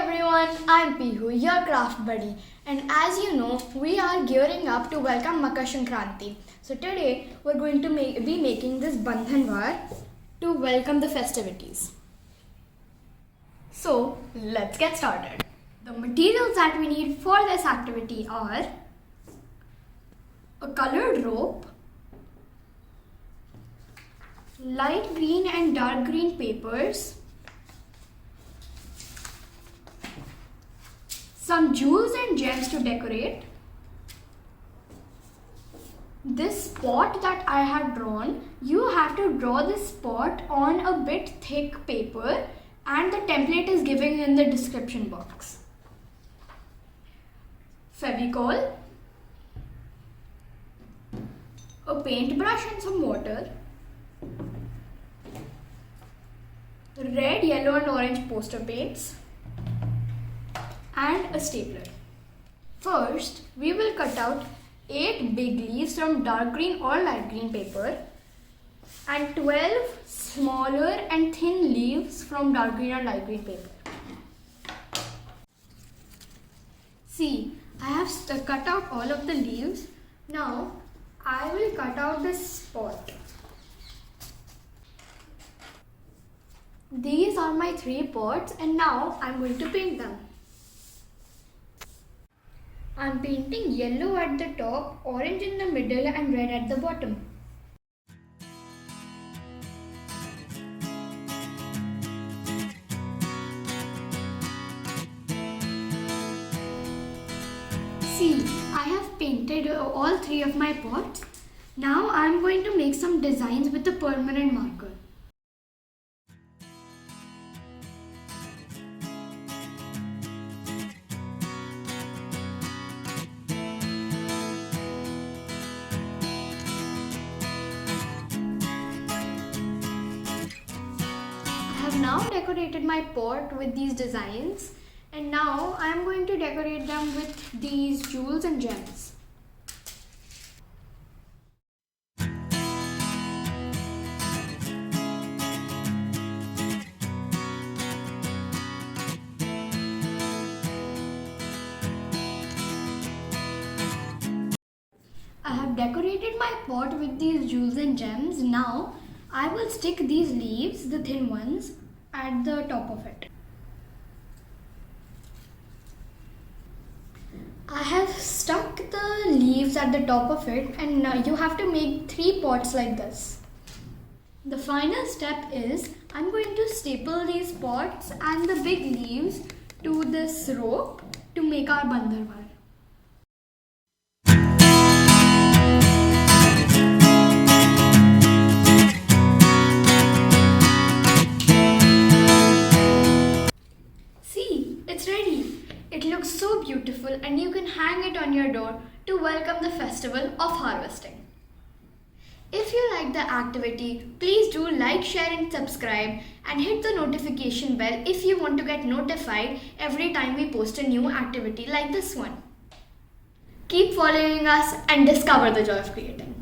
everyone, I'm Pihu, your craft buddy, and as you know, we are gearing up to welcome Makar Sankranti. So today we're going to be making this Bandhanwar to welcome the festivities. So let's get started. The materials that we need for this activity are a colored rope, light green and dark green papers, some jewels and gems to decorate, this spot that I have drawn, you have to draw this spot on a bit thick paper and the template is given in the description box. Fevicol, a paintbrush and some water, red, yellow and orange poster paints, and a stapler. First, we will cut out 8 big leaves from dark green or light green paper and 12 smaller and thin leaves from dark green or light green paper. See, I have cut out all of the leaves. Now, I will cut out this spot. These are my 3 pots and now I am going to paint them. I am painting yellow at the top, orange in the middle and red at the bottom. See, I have painted all 3 of my pots. Now I am going to make some designs with a permanent marker. I have now decorated my pot with these designs and now I am going to decorate them with these jewels and gems. I have decorated my pot with these jewels and gems. Now I will stick these leaves, the thin ones, at the top of it. I have stuck the leaves at the top of it and now you have to make 3 pots like this. The final step is I'm going to staple these pots and the big leaves to this rope to make our Bandhanwar. It's ready. It looks so beautiful and you can hang it on your door to welcome the festival of harvesting. If you like the activity, please do like, share and subscribe and hit the notification bell if you want to get notified every time we post a new activity like this one. Keep following us and discover the joy of creating.